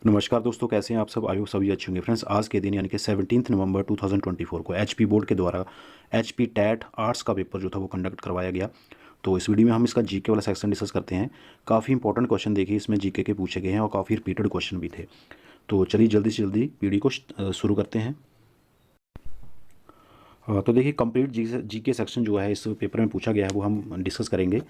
नमस्कार दोस्तों, कैसे हैं आप सब। आयोग सभी अच्छे होंगे। फ्रेंड्स, आज के दिन यानी कि 17 नवंबर 2024 को एचपी बोर्ड के द्वारा एचपी टैट आर्ट्स का पेपर जो था वो कंडक्ट करवाया गया। तो इस वीडियो में हम इसका जीके वाला सेक्शन डिस्कस करते हैं। काफ़ी इंपॉर्टेंट क्वेश्चन देखिए इसमें जीके के पूछे गए हैं और काफ़ी रिपीटेड क्वेश्चन भी थे। तो चलिए जल्दी से जल्दी वीडियो को शुरू करते हैं। तो देखिए कंप्लीट जीके सेक्शन जो है इस पेपर में पूछा गया है वो हम डिस्कस करेंगे।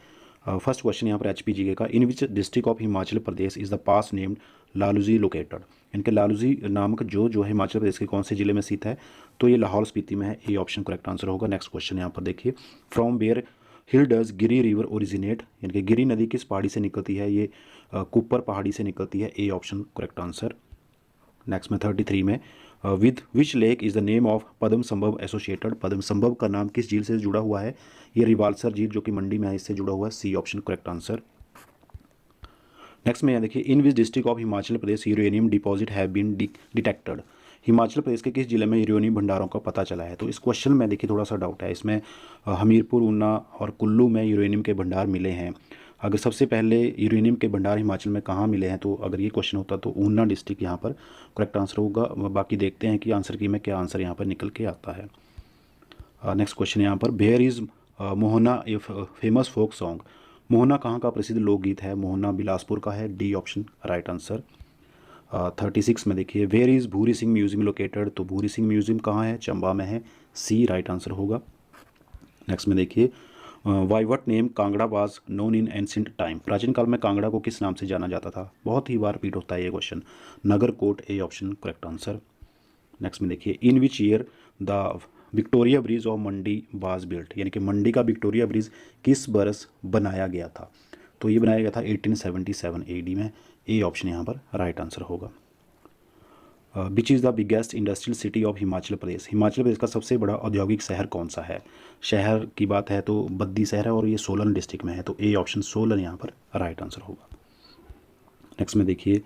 फर्स्ट क्वेश्चन यहाँ पर एचपी जीके का, in which district of Himachal Pradesh is the pass named Laluji located. इनके लालूजी नामक जो है हिमाचल प्रदेश के कौन से जिले में स्थित है, तो ये लाहौल स्पीति में है। ये ऑप्शन करेक्ट आंसर होगा। नेक्स्ट क्वेश्चन यहाँ पर देखिए, from where hill does Giri river originate, यानी कि गिरी नदी किस पहाड़ी से निकलती है, ये कुप्पर पहाड़ी से निकलती है। A option correct answer. Next में 33 में, with which lake is the name of Padma Sambhav associated. पद्म संभव का नाम किस झील से जुड़ा हुआ है, ये रिवाल्सर झील जो कि मंडी में है इससे जुड़ा हुआ है। C option correct answer. Next में यहाँ देखिए, in which district of Himachal Pradesh uranium deposit have been detected. Himachal Pradesh के किस जिले में यूरेनियम भंडारों का पता चला है। तो इस क्वेश्चन में देखिए थोड़ा सा डाउट है इसमें। हमीरपुर, ऊना और कुल्लू में यूरेनियम के भंडार मिले हैं। अगर सबसे पहले यूरेनियम के भंडार हिमाचल में कहाँ मिले हैं, तो अगर ये क्वेश्चन होता तो ऊना डिस्ट्रिक्ट यहाँ पर करेक्ट आंसर होगा। बाकी देखते हैं कि आंसर की में क्या आंसर यहाँ पर निकल के आता है। नेक्स्ट क्वेश्चन यहाँ पर, where is Mohana a famous folk song. Mohana कहाँ का प्रसिद्ध लोकगीत है, मोहना बिलासपुर का है। D option right answer. 36 में देखिए, where is Bhuri Singh museum located. तो भूरी सिंह म्यूजियम कहाँ है, चंबा में है। सी राइट आंसर होगा। नेक्स्ट में देखिए, why what name Kangra was known in ancient time. प्राचीन काल में कांगड़ा को किस नाम से जाना जाता था। बहुत ही बार रिपीट होता है ये question. Nagarkot. A option correct answer. Next में देखिए, in which year the Victoria bridge of Mandi was built, यानी कि मंडी का विक्टोरिया ब्रिज किस बरस बनाया गया था। तो ये बनाया गया था 1877 एडी में। ए ऑप्शन यहाँ पर राइट आंसर होगा। Which is the biggest industrial city of Himachal Pradesh. Himachal Pradesh का सबसे बड़ा औद्योगिक शहर कौन सा है। शहर की बात है तो बद्दी शहर है और ये सोलन डिस्ट्रिक्ट में है। तो ए ऑप्शन सोलन यहाँ पर राइट आंसर होगा। नेक्स्ट में देखिए,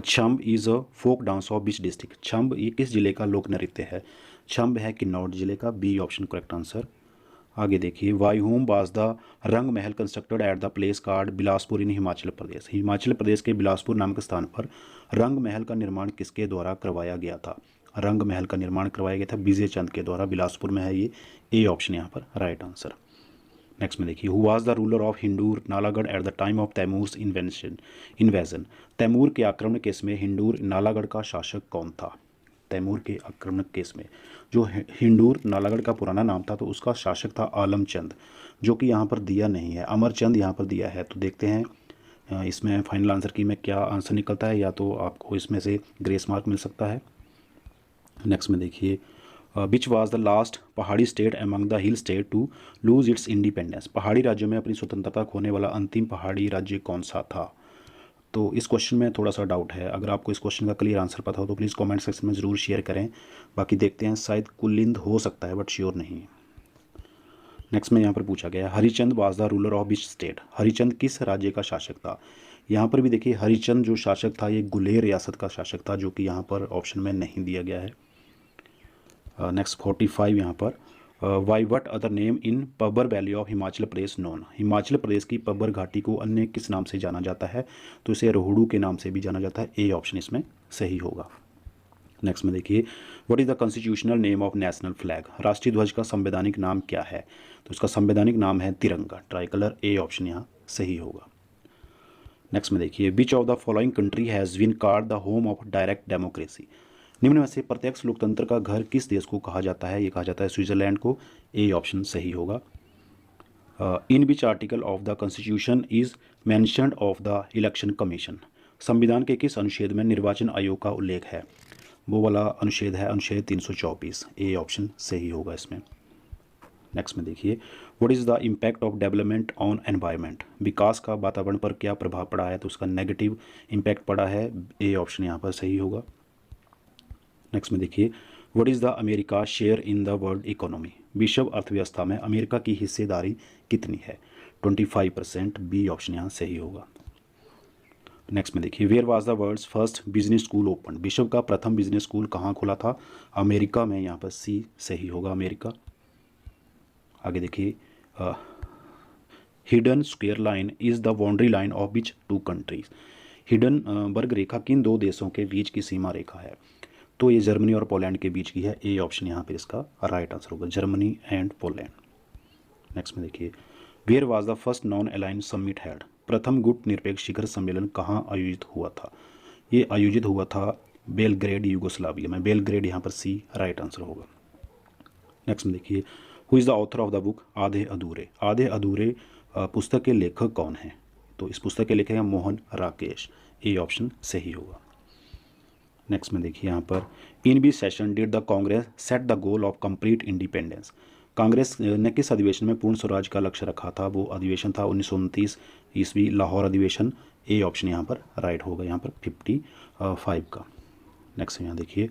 Chhamb is a folk dance of which district. Chhamb ये किस जिले का लोक नृत्य है। छम्ब है किन्नौर जिले का। B option correct answer. आगे देखिए, by whom was the Rang Mahal constructed at the place called Bilaspur in Himachal Pradesh. Himachal Pradesh के बिलासपुर नामक स्थान पर रंग महल का निर्माण किसके द्वारा करवाया गया था। रंग महल का निर्माण करवाया गया था विजय चंद के द्वारा। बिलासपुर में है ये। ए ऑप्शन यहाँ पर राइट आंसर। नेक्स्ट में देखिए, who was the ruler of Hindur Nalagarh at the time of Timur's invasion. Timur के आक्रमण केस में हिंडूर नालागढ़ का शासक कौन था। तैमूर के आक्रमण केस में जो हिंडूर नालागढ़ का पुराना नाम था तो उसका शासक था आलम चंद, जो कि यहाँ पर दिया नहीं है। अमर चंद यहाँ पर दिया है। तो देखते हैं इसमें फाइनल आंसर की में क्या आंसर निकलता है, या तो आपको इसमें से ग्रेस मार्क मिल सकता है। नेक्स्ट में देखिए, which was the last Pahari state among the hill state to lose its independence. पहाड़ी राज्यों में अपनी स्वतंत्रता खोने वाला अंतिम पहाड़ी राज्य कौन सा था। तो इस क्वेश्चन में थोड़ा सा डाउट है। अगर आपको इस क्वेश्चन का क्लियर आंसर पता हो तो प्लीज़ कमेंट सेक्शन में ज़रूर शेयर करें। बाकी देखते हैं, शायद कुलिंद हो सकता है बट श्योर नहीं। नेक्स्ट में यहाँ पर पूछा गया, Harichand was the ruler of which state. Harichand किस राज्य का शासक था। यहाँ पर भी देखिए, हरिचंद जो शासक था ये गुलेर रियासत का शासक था, जो कि यहाँ पर ऑप्शन में नहीं दिया गया है। नेक्स्ट 45 यहाँ पर, by what other name in Pabbar valley of Himachal Pradesh known. Himachal Pradesh की पब्बर घाटी को अन्य किस नाम से जाना जाता है। तो इसे रोहड़ू के नाम से भी जाना जाता है। ए ऑप्शन इसमें सही होगा। नेक्स्ट में देखिए, what is the constitutional name of national flag. राष्ट्रीय ध्वज का संवैधानिक नाम क्या है। तो इसका संवैधानिक नाम है तिरंगा, ट्राई कलर। ए ऑप्शन यहाँ सही होगा। नेक्स्ट में देखिए, which of the following country has been called the home of direct democracy. निम्न में से प्रत्यक्ष लोकतंत्र का घर किस देश को कहा जाता है। ये कहा जाता है स्विट्जरलैंड को। ए ऑप्शन सही होगा। In which article of the constitution is mentioned of the election commission. संविधान के किस अनुच्छेद में निर्वाचन आयोग का उल्लेख है। वो वाला अनुच्छेद है अनुच्छेद 324। ए ऑप्शन सही होगा इसमें। नेक्स्ट में देखिए, what is the impact of development on environment. विकास का वातावरण पर क्या प्रभाव पड़ा है। तो उसका नेगेटिव इम्पैक्ट पड़ा है। ए ऑप्शन यहाँ पर सही होगा। नेक्स्ट में देखिए, what is the America share in the world economy. विश्व अर्थव्यवस्था में अमेरिका की हिस्सेदारी कितनी है। 25%। बी ऑप्शन यहाँ सही होगा। नेक्स्ट में देखिए, where was the world's first business school open. विश्व का प्रथम बिजनेस स्कूल कहाँ खुला था। अमेरिका में। यहाँ पर सी सही होगा, अमेरिका। आगे देखिए, हिडन स्क्वायर line is the boundary line of which two countries. Hindenburg रेखा किन दो देशों के बीच की सीमा रेखा है? तो ये जर्मनी और पोलैंड के बीच की है। ए ऑप्शन यहाँ पर इसका राइट आंसर होगा, जर्मनी एंड पोलैंड। नेक्स्ट में देखिए, where was the first non align summit held? प्रथम गुट निरपेक्ष शिखर सम्मेलन कहाँ आयोजित हुआ था? ये आयोजित हुआ था बेलग्रेड, यूगोस्लाविया में। बेलग्रेड यहाँ पर सी राइट आंसर होगा। नेक्स्ट में देखिए, who is the author of the book आधे अधूरे? आधे अधूरे पुस्तक के लेखक कौन हैं? तो इस पुस्तक के लेखक हैं मोहन राकेश। ए ऑप्शन सही होगा। नेक्स्ट में देखिए यहाँ पर, in B session did the Congress set the goal of complete independence? Congress ने किस अधिवेशन में पूर्ण स्वराज का लक्ष्य रखा था? वो अधिवेशन था 1929 ईस्वी लाहौर अधिवेशन। ए ऑप्शन यहाँ पर राइट होगा, यहाँ पर 55 का। नेक्स्ट यहाँ देखिए,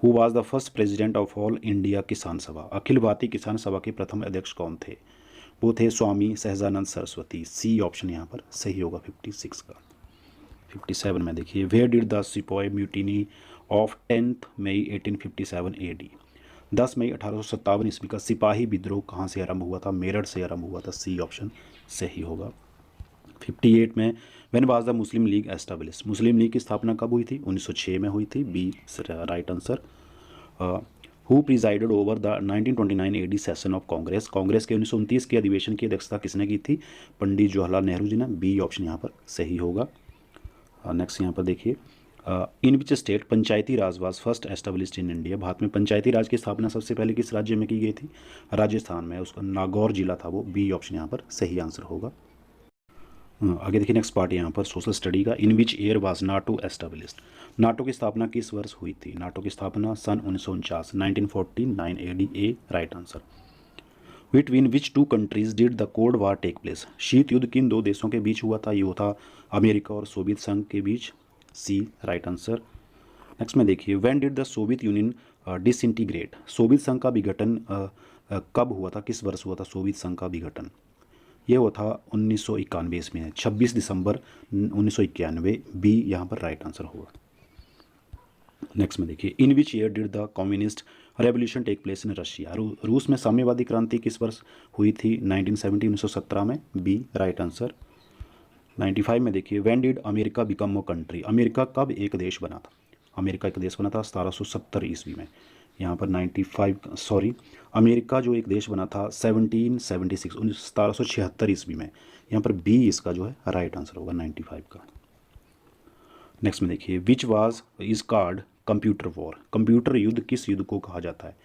who was the first president of all India किसान सभा? अखिल भारतीय किसान सभा के प्रथम अध्यक्ष कौन थे? वो थे स्वामी सहजानंद सरस्वती। सी ऑप्शन यहाँ पर सही होगा, 56 का। 57 में देखिए, where did the sepoy mutiny of 10 May 1857 AD? 10 मई 1857 ईस्वी का सिपाही विद्रोह कहाँ से आरंभ हुआ था? मेरठ से आरंभ हुआ था। सी ऑप्शन सही होगा। 58 में, when was the Muslim League establish? Muslim League की स्थापना कब हुई थी? 1906 में हुई थी। B right answer. Who presided over the 1929 AD session of Congress? Congress के 1929 के अधिवेशन की अध्यक्षता किसने की थी? पंडित जवाहरलाल नेहरू जी ने। बी ऑप्शन यहाँ पर सही होगा। नेक्स्ट यहाँ पर देखिए, in which state panchayati raj was first established in India? Bharat में पंचायती राज की स्थापना सबसे पहले किस राज्य में की गई थी? राजस्थान में, उसका नागौर जिला था वो। बी ऑप्शन यहाँ पर सही आंसर होगा। आगे देखिए, नेक्स्ट पार्ट यहाँ पर सोशल स्टडी का, in which year was NATO established? NATO की स्थापना किस वर्ष हुई थी? नाटो की स्थापना सन 1949 1949 AD। A right answer. Between which two countries did the cold war take place? शीत युद्ध किन दो देशों के बीच हुआ था? ये था अमेरिका और सोवियत संघ के बीच। सी राइट आंसर। नेक्स्ट में देखिए, when did the Soviet union disintegrate? Soviet संघ का विघटन कब हुआ था? किस वर्ष हुआ था सोवियत संघ का विघटन? ये हुआ था 1991 में, 26 दिसंबर 1991। बी यहाँ पर राइट आंसर होगा। नेक्स्ट में देखिए, in which year did the communist revolution take place in Russia? रूस में साम्यवादी क्रांति किस वर्ष हुई थी? 1917 1917 में। B right answer. 95 में देखिए, when did America become a country? America कब एक देश बना था? अमेरिका एक देश बना था 1770 ईस्वी में। यहाँ पर 95 सॉरी, अमेरिका जो एक देश बना था 1776 1776 ईस्वी में। यहाँ पर बी इसका जो है राइट आंसर होगा, 95 का। नेक्स्ट में देखिए, which was is called computer war? Computer युद्ध किस युद्ध को कहा जाता है?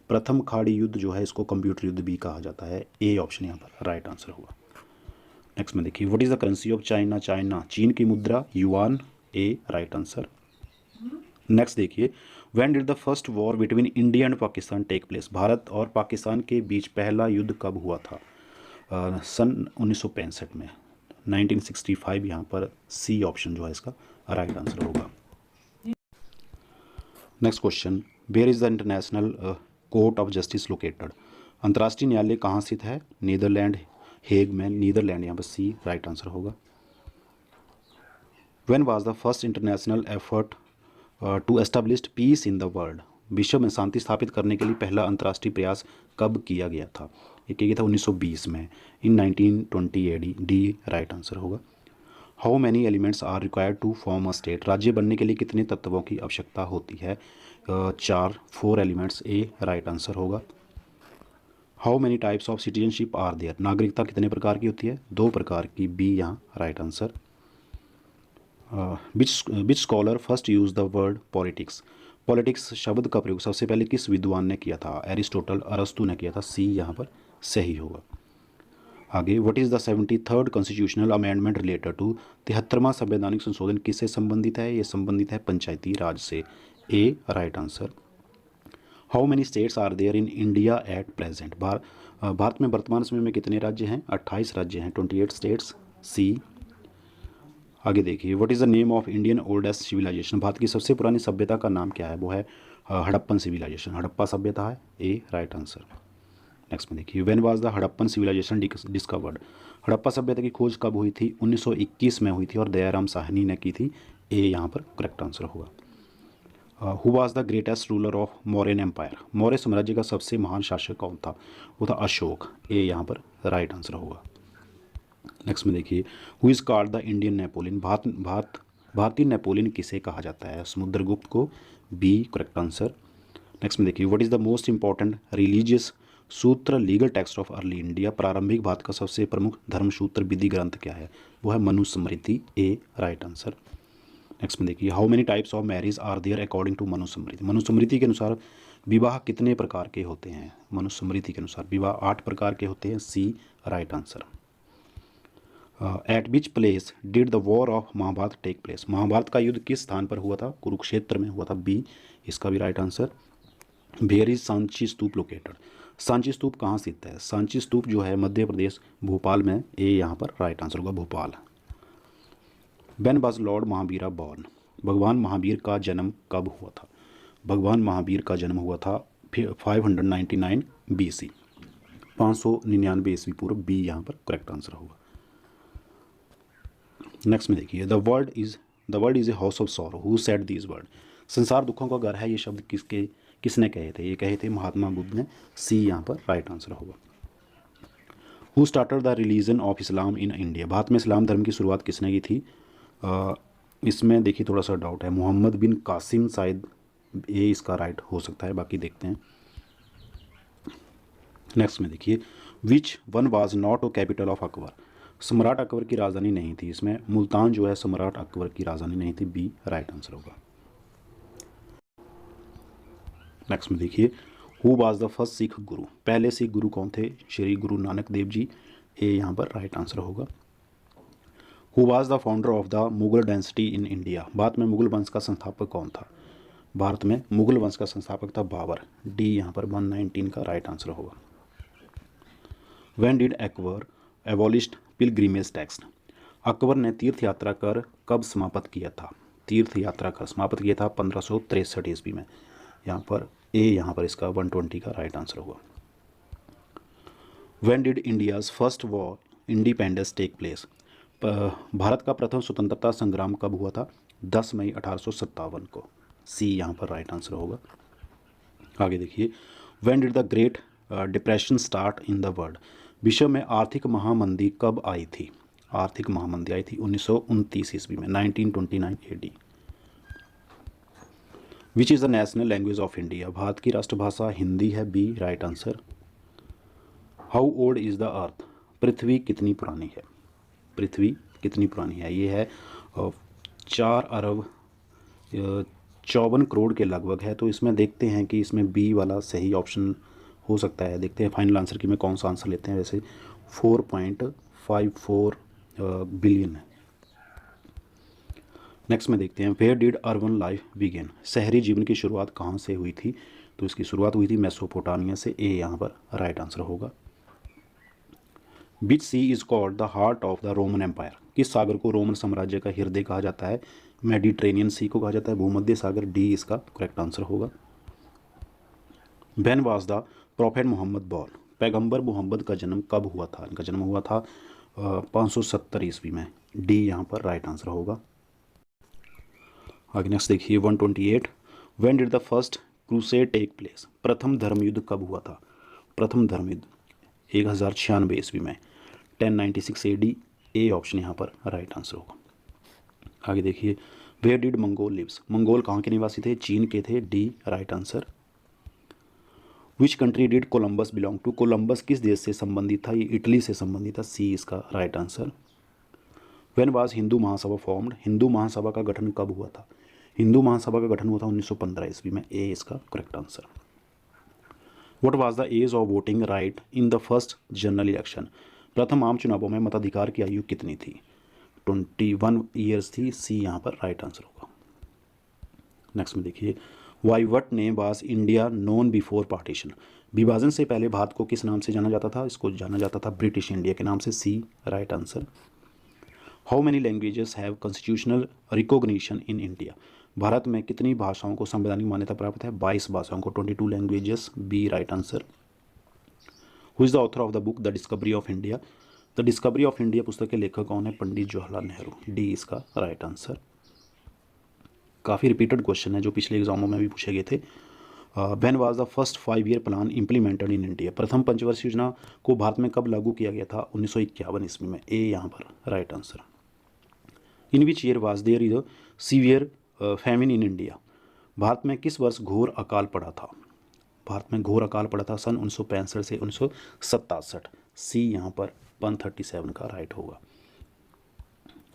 प्रथम खाड़ी युद्ध जो है इसको कंप्यूटर युद्ध भी कहा जाता है। ए ऑप्शन यहाँ पर राइट आंसर होगा। नेक्स्ट में देखिए, what is the currency of China? China चीन की मुद्रा yuan. A right answer. Next देखिए, when did the first war between India and Pakistan take place? भारत और पाकिस्तान के बीच पहला युद्ध कब हुआ था? सन 1965 में, 1965। यहाँ पर सी ऑप्शन जो है इसका राइट आंसर होगा। Next question, where is the International Court of Justice located? अंतर्राष्ट्रीय न्यायालय कहाँ स्थित है? नीदरलैंड, हेग में। नीदरलैंड यहाँ पर सी राइट आंसर होगा। When was the first international effort to establish peace in the world? विश्व में शांति स्थापित करने के लिए पहला अंतर्राष्ट्रीय प्रयास कब किया गया था? ये किया गया था 1920 में, in 1920 AD। D right answer होगा। How many elements are required to form a state? राज्य बनने के लिए कितने तत्वों की आवश्यकता होती है? 4 एलिमेंट्स। ए राइट आंसर होगा। How many types of citizenship are there? नागरिकता कितने प्रकार की होती है? 2 प्रकार की। बी यहाँ right answer. Which scholar first use the word politics? Politics शब्द का प्रयोग सबसे पहले किस विद्वान ने किया था? एरिस्टोटल, अरस्तु ने किया था। सी यहाँ पर सही होगा। आगे, what is the 73rd constitutional amendment related to? 73वां संवैधानिक संशोधन किससे संबंधित है? ये संबंधित है पंचायती राज से। A right answer. How many states are there in India at present? Bharat में वर्तमान समय में कितने राज्य हैं? 28 राज्य हैं, 28 स्टेट्स। सी। आगे देखिए, what is the name of Indian oldest civilization? भारत की सबसे पुरानी सभ्यता का नाम क्या है? वो है हड़प्पन सिविलाइजेशन, हड़प्पा सभ्यता है। ए राइट आंसर। नेक्स्ट में देखिए, when was the Harappan civilization discovered? Harappa सभ्यता की खोज कब हुई थी? 1921 में हुई थी और दयाराम साहनी ने की थी। ए यहाँ पर करेक्ट आंसर होगा। Who was the greatest ruler of Mauryan empire? Maurya साम्राज्य का सबसे महान शासक कौन था? वो था अशोक। ए यहाँ पर राइट आंसर होगा। नेक्स्ट में देखिए, who is called the Indian Napoleon? Bharat भारतीय नेपोलियन किसे कहा जाता है? समुद्रगुप्त को। B correct answer. नेक्स्ट में देखिए, what is the most important religious sutra legal text of early India? प्रारंभिक भारत का सबसे प्रमुख धर्मसूत्र विधि ग्रंथ क्या है? वो है Manusmriti. A right answer. Next में देखिए, how many types of marriage are there according to Manusmriti? Manusmriti के अनुसार विवाह कितने प्रकार के होते हैं? मनुस्मृति के अनुसार विवाह 8 प्रकार के होते हैं। C right answer. At which place did the war of Mahabharat take place? Mahabharat का युद्ध किस स्थान पर हुआ था? कुरुक्षेत्र में हुआ था। बी इसका भी right answer. Where is Sanchi stupa located? Sanchi stupa कहाँ स्थित है? सांची स्तूप जो है मध्य प्रदेश भोपाल में। ए यहाँ पर राइट आंसर होगा, Bhopal. When was Lord Mahavira born? भगवान महावीर का जन्म कब हुआ था? भगवान महावीर का जन्म हुआ था 599 BC, 599 ईस्वी पूर्व। बी यहाँ पर करेक्ट आंसर होगा। नेक्स्ट में देखिए, the world is a house of sorrow, who said this word? संसार दुखों का घर है, ये शब्द किसने कहे थे? ये कहे थे महात्मा बुद्ध ने। सी यहाँ पर राइट आंसर होगा। Who started the religion of Islam in India? Bharat में इस्लाम धर्म की शुरुआत किसने की थी? इसमें देखिए थोड़ा सा डाउट है, मोहम्मद बिन कासिम शायद ये इसका राइट हो सकता है, बाकी देखते हैं। नेक्स्ट में देखिए, which one was not a capital of Akbar? सम्राट अकबर की राजधानी नहीं थी। इसमें मुल्तान जो है सम्राट अकबर की राजधानी नहीं थी। बी राइट आंसर होगा। नेक्स्ट में देखिए, who was the first Sikh गुरु? पहले सिख गुरु कौन थे? श्री गुरु नानक देव जी। ए यहाँ पर राइट आंसर होगा। Who was the founder of the Mughal dynasty in India? Bharat में मुगल वंश का संस्थापक कौन था? भारत में मुगल वंश का संस्थापक था बाबर। डी यहाँ पर 119 का राइट आंसर होगा। When did Akbar abolished pilgrimage tax? Akbar ने तीर्थ यात्रा कर कब समाप्त किया था? तीर्थ यात्रा कर समाप्त किया था 1563 ईस्वी में। यहाँ पर ए यहाँ पर इसका 120 का राइट आंसर होगा। When did India's first war independence take place? भारत का प्रथम स्वतंत्रता संग्राम कब हुआ था? 10 मई 1857 को। सी यहाँ पर राइट आंसर होगा। आगे देखिए, when did the great depression start in the world? विश्व में आर्थिक महामंदी कब आई थी? आर्थिक महामंदी आई थी 1929 ईस्वी में, 1929 AD। Which is the national language of India? Bharat की राष्ट्रभाषा हिंदी है। B right answer. How old is the earth? पृथ्वी कितनी पुरानी है? पृथ्वी कितनी पुरानी है? ये है 4 अरब 54 करोड़ के लगभग है। तो इसमें देखते हैं कि इसमें बी वाला सही ऑप्शन हो सकता है। देखते हैं फाइनल आंसर की में कौन सा आंसर लेते हैं। वैसे 4.54 बिलियन है। नेक्स्ट में देखते हैं, where did urban life begin? शहरी जीवन की शुरुआत कहाँ से हुई थी? तो इसकी शुरुआत हुई थी मेसोपोटामिया से। ए यहाँ पर राइट आंसर होगा। Which sea is called the heart of the Roman empire? किस सागर को रोमन साम्राज्य का हृदय कहा जाता है? मेडिटेरेनियन सी को कहा जाता है। भूमध्य सागर। डी इसका करेक्ट आंसर होगा। When was the prophet Muhammad born? पैगंबर मोहम्मद का जन्म कब हुआ था? इनका जन्म हुआ था 570 ईस्वी में। डी यहाँ पर राइट आंसर होगा। आगे नेक्स्ट देखिए 128, when did the first crusade take place? प्रथम धर्मयुद्ध कब हुआ था? प्रथम धर्मयुद्ध 1096 ईस्वी में, 1096 AD। ए ऑप्शन यहाँ पर राइट आंसर होगा। आगे देखिए, where did Mongol lives? Mongol कहाँ के निवासी थे? चीन के थे। D right answer. Which country did Columbus belong to? Columbus किस देश से संबंधित था? ये इटली से संबंधित था। सी इसका right answer. When was Hindu Mahasabha formed? Hindu Mahasabha का गठन कब हुआ था? हिंदू महासभा का गठन हुआ था 1915 ईस्वी में। ए इसका correct answer. What was the age of voting right in the first general election? प्रथम आम चुनावों में मताधिकार की आयु कितनी थी? 21 ईयर्स थी। सी यहाँ पर राइट आंसर होगा। नेक्स्ट में देखिए, why what name was India known before partition? विभाजन से पहले भारत को किस नाम से जाना जाता था? इसको जाना जाता था ब्रिटिश इंडिया के नाम से। C right answer. How many languages have constitutional recognition in India? Bharat में कितनी भाषाओं को संवैधानिक मान्यता प्राप्त है? 22 भाषाओं को, 22 languages. B right answer. Who is the author of the book the Discovery of India? The Discovery of India पुस्तक के लेखक कौन है? पंडित जवाहरलाल नेहरू। डी इसका राइट आंसर। काफ़ी रिपीटेड क्वेश्चन है जो पिछले एग्जामों में भी पूछे गए थे। When was the first 5 year plan implemented in India? प्रथम पंचवर्षीय योजना को भारत में कब लागू किया गया था? 1951 ईस्वी में। ए यहाँ पर right answer. In which year was there is a severe famine in India. Bharat में किस वर्ष घोर अकाल पड़ा था? भारत में घोर अकाल पड़ा था सन 1965 से 1967। सी यहाँ पर 137 का राइट होगा।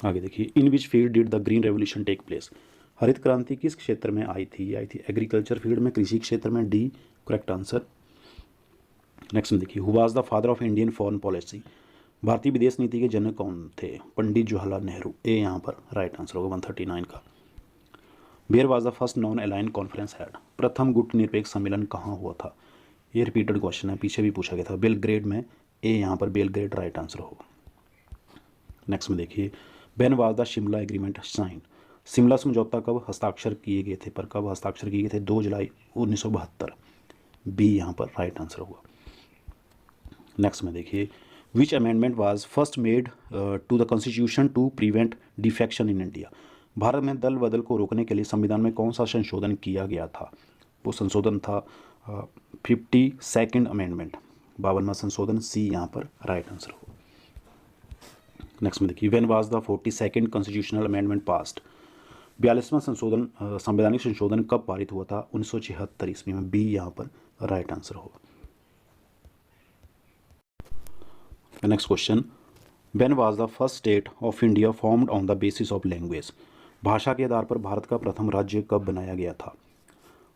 आगे देखिए, in which field did the green revolution take place. हरित क्रांति किस क्षेत्र में आई थी? आई थी एग्रीकल्चर फील्ड में, कृषि क्षेत्र में। D correct answer. नेक्स्ट में देखिए, who was the father of Indian foreign policy. भारतीय विदेश नीति के जनक कौन थे? पंडित जवाहरलाल नेहरू। ए यहाँ पर राइट आंसर होगा 139 का। Where was the first non align conference head. प्रथम गुट निरपेक्ष सम्मेलन कहाँ हुआ था? ये रिपीटेड क्वेश्चन है, पीछे भी पूछा गया था। बेलग्रेड में। ए यहाँ पर बेलग्रेड राइट आंसर होगा। नेक्स्ट में देखिए, when was the Shimla agreement sign. Shimla समझौता कब हस्ताक्षर किए गए थे? पर कब हस्ताक्षर किए गए थे? 2 जुलाई 1972। बी यहाँ पर राइट आंसर होगा। नेक्स्ट में देखिए, which amendment was first made to the constitution to prevent defection in India. Bharat में दल बदल को रोकने के लिए संविधान में कौन सा संशोधन किया गया था? वो संशोधन था 52nd अमेंडमेंट, 52वां संशोधन। सी यहाँ पर राइट आंसर होगा। नेक्स्ट में देखिए, when was the 42nd constitutional amendment passed. 42वां संशोधन संवैधानिक संशोधन कब पारित हुआ था? 1976 ईस्वी में। बी यहाँ पर राइट आंसर होगा। Next question, when was the first state of India formed on the basis of language. भाषा के आधार पर भारत का प्रथम राज्य कब बनाया गया था?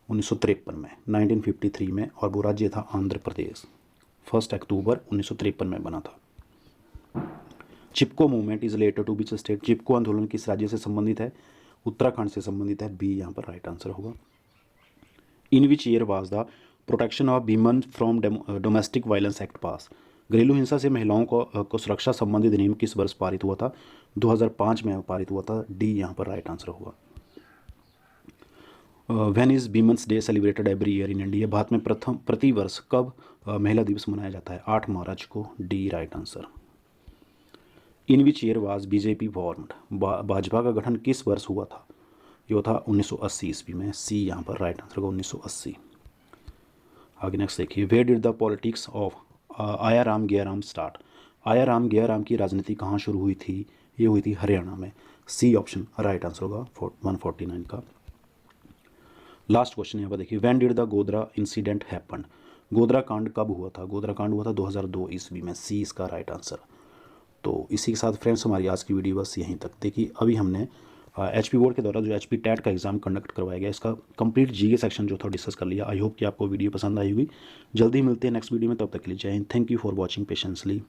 1953 में, 1953 में, और वो राज्य था आंध्र प्रदेश। 1 अक्टूबर 1953 में बना था। Chipko movement is related to which state. Chipko आंदोलन किस राज्य से संबंधित है? उत्तराखंड से संबंधित है। बी यहाँ पर राइट आंसर होगा। In which year was the protection of women from domestic violence act pass. घरेलू हिंसा से महिलाओं को सुरक्षा संबंधी अधिनियम किस वर्ष पारित हुआ था? 2005 में पारित हुआ था। डी यहाँ पर राइट आंसर होगा। When is women's day celebrated every year in India. Bharat में प्रतिवर्ष कब महिला दिवस मनाया जाता है? 8 मार्च को। D right answer. In which year was BJP formed. Bhajpa का गठन किस वर्ष हुआ था? ये था 1980 ईस्वी में। सी यहाँ पर राइट आंसर होगा 1980। आगे नेक्स्ट देखिए, where did the politics of आया राम गया राम स्टार्ट। आया राम गया राम की राजनीति कहाँ शुरू हुई थी? ये हुई थी हरियाणा में। सी ऑप्शन राइट आंसर होगा 149 का। लास्ट क्वेश्चन यहाँ पर देखिए, when did the Godhra incident happen. Godhra कांड कब हुआ था? गोधरा कांड हुआ था 2002 ईस्वी में। सी इसका राइट आंसर। तो इसी के साथ फ्रेंड्स हमारी आज की वीडियो बस यहीं तक। देखिए, अभी हमने HP बोर्ड के द्वारा जो HP टेट का एग्जाम कंडक्ट करवाया गया, इसका कंप्लीट जीके सेक्शन जो था डिस्कस कर लिया। आई होप कि आपको वीडियो पसंद आई होगी। जल्दी मिलते हैं नेक्स्ट वीडियो में, तब तक के लिए जय Hind. Thank you for watching patiently.